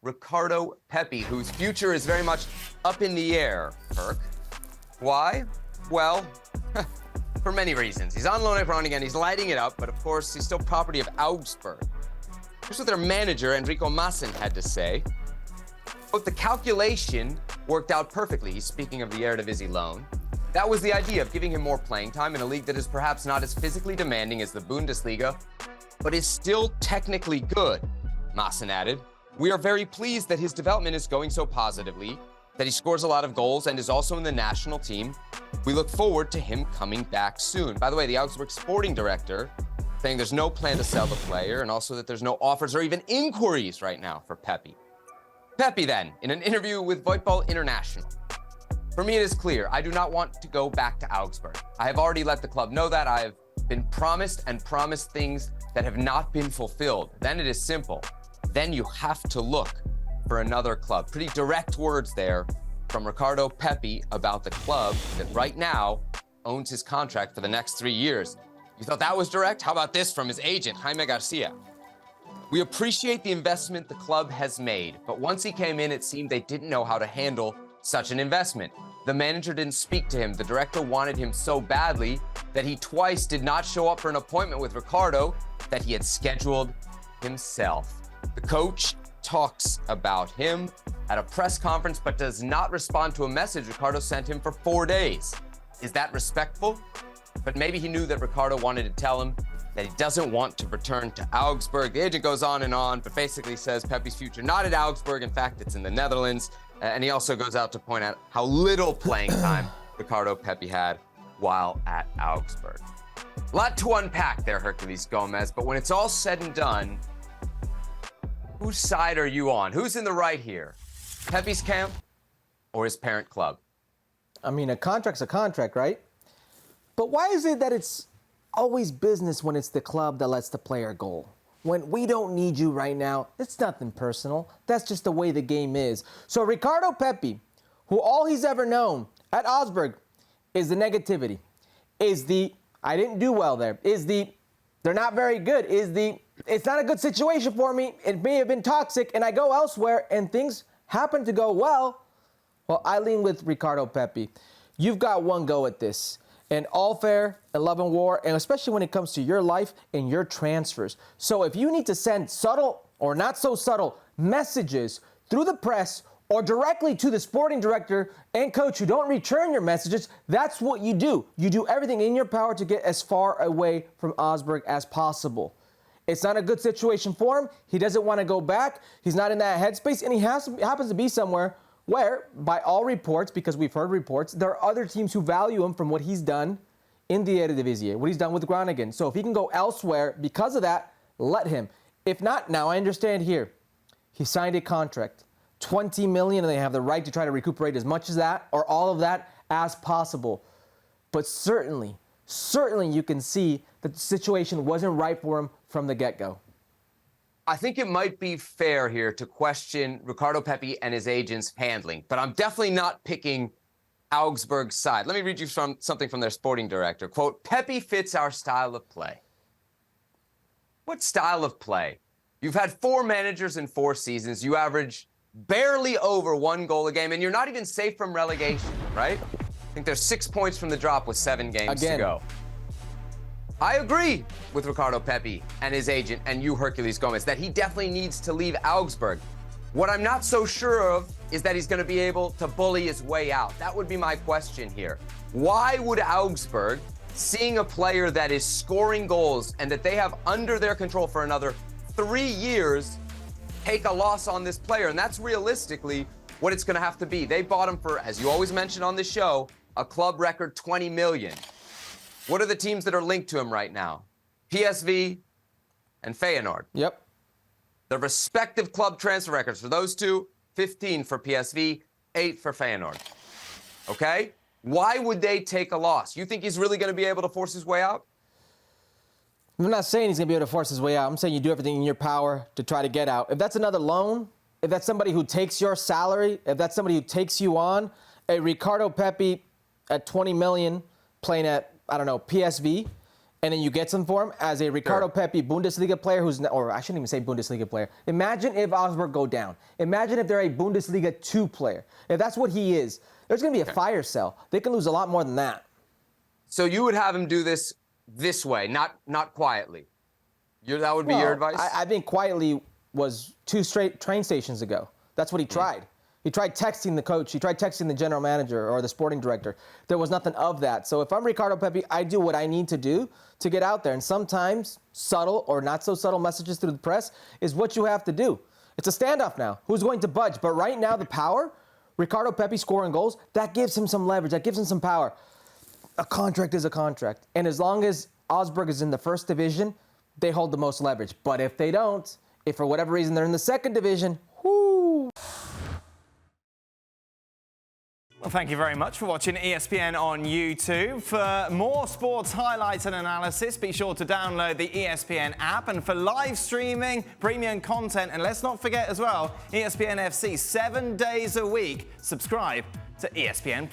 Ricardo Pepi, whose future is very much up in the air, Herc. Why? Well, for many reasons. He's on loan at Groningen, he's lighting it up, but of course, he's still property of Augsburg. Here's what their manager, Enrico Maassen, had to say. But the calculation worked out perfectly. He's speaking of the Eredivisie loan. That was the idea of giving him more playing time in a league that is perhaps not as physically demanding as the Bundesliga, but is still technically good, Maassen added. We are very pleased that his development is going so positively, that he scores a lot of goals and is also in the national team. We look forward to him coming back soon. By the way, the Augsburg sporting director saying there's no plan to sell the player and also that there's no offers or even inquiries right now for Pepi. Pepi then, in an interview with Futbol International. For me, it is clear, I do not want to go back to Augsburg. I have already let the club know that. I have been promised things that have not been fulfilled. Then it is simple. Then you have to look for another club. Pretty direct words there from Ricardo Pepi about the club that right now owns his contract for the next 3 years. You thought that was direct? How about this from his agent, Jaime Garcia? We appreciate the investment the club has made, but once he came in, it seemed they didn't know how to handle such an investment. The manager didn't speak to him. The director wanted him so badly that he twice did not show up for an appointment with Ricardo that he had scheduled himself. The coach talks about him at a press conference, but does not respond to a message Ricardo sent him for 4 days. Is that respectful? But maybe he knew that Ricardo wanted to tell him that he doesn't want to return to Augsburg. The agent goes on, but basically says Pepi's future not at Augsburg. In fact, it's in the Netherlands. And he also goes out to point out how little playing time Ricardo Pepi had while at Augsburg. A lot to unpack there, Herculez Gomez, but when it's all said and done, whose side are you on? Who's in the right here? Pepi's camp or his parent club? I mean, a contract's a contract, right? But why is it that it's always business when it's the club that lets the player go? When we don't need you right now, it's nothing personal. That's just the way the game is. So Ricardo Pepi, who all he's ever known at Augsburg is the negativity, is the, I didn't do well there, is the, they're not very good, is the, it's not a good situation for me, it may have been toxic, and I go elsewhere, and things happen to go well. Well, I lean with Ricardo Pepi. You've got one go at this. And all fair and love and war, and especially when it comes to your life and your transfers. So if you need to send subtle or not so subtle messages through the press or directly to the sporting director and coach who don't return your messages, that's what you do. You do everything in your power to get as far away from Augsburg as possible. It's not a good situation for him. He doesn't want to go back. He's not in that headspace, and he happens to be somewhere where, by all reports, because we've heard reports, there are other teams who value him from what he's done in the Eredivisie, what he's done with Groningen. So if he can go elsewhere because of that, let him. If not, now I understand here, he signed a contract, 20 million, and they have the right to try to recuperate as much as that or all of that as possible. But certainly you can see that the situation wasn't right for him from the get-go. I think it might be fair here to question Ricardo Pepi and his agent's handling, but I'm definitely not picking Augsburg's side. Let me read you something from their sporting director. Quote, Pepi fits our style of play. What style of play? You've had 4 managers in 4 seasons. You average barely over 1 goal a game, and you're not even safe from relegation, right? I think there's 6 points from the drop with 7 games to go. I agree with Ricardo Pepi and his agent and you, Herculez Gomez, that he definitely needs to leave Augsburg. What I'm not so sure of is that he's going to be able to bully his way out. That would be my question here. Why would Augsburg, seeing a player that is scoring goals and that they have under their control for another 3 years, take a loss on this player? And that's realistically what it's going to have to be. They bought him for, as you always mention on the show, a club record 20 million. What are the teams that are linked to him right now? PSV and Feyenoord. Yep. The respective club transfer records for those two, 15 for PSV, 8 for Feyenoord. Okay? Why would they take a loss? You think he's really going to be able to force his way out? I'm not saying he's going to be able to force his way out. I'm saying you do everything in your power to try to get out. If that's another loan, if that's somebody who takes your salary, if that's somebody who takes you on, a Ricardo Pepi at 20 million playing at, I don't know, PSV, and then you get some for him as a Ricardo Pepi Bundesliga player or I shouldn't even say Bundesliga player. Imagine if Augsburg go down. Imagine if they're a Bundesliga 2 player. If that's what he is, there's going to be a fire sale. They can lose a lot more than that. So you would have him do this way, not quietly. That would be your advice? I think quietly was 2 straight train stations ago. That's what he tried. He tried texting the coach. He tried texting the general manager or the sporting director. There was nothing of that. So if I'm Ricardo Pepi, I do what I need to do to get out there. And sometimes subtle or not so subtle messages through the press is what you have to do. It's a standoff now. Who's going to budge? But right now, the power, Ricardo Pepi scoring goals, that gives him some leverage. That gives him some power. A contract is a contract. And as long as Augsburg is in the first division, they hold the most leverage. But if they don't, if for whatever reason they're in the second division, whoo. Well, thank you very much for watching ESPN on YouTube. For more sports highlights and analysis, be sure to download the ESPN app. And for live streaming, premium content, and let's not forget as well, ESPN FC 7 days a week. Subscribe to ESPN+.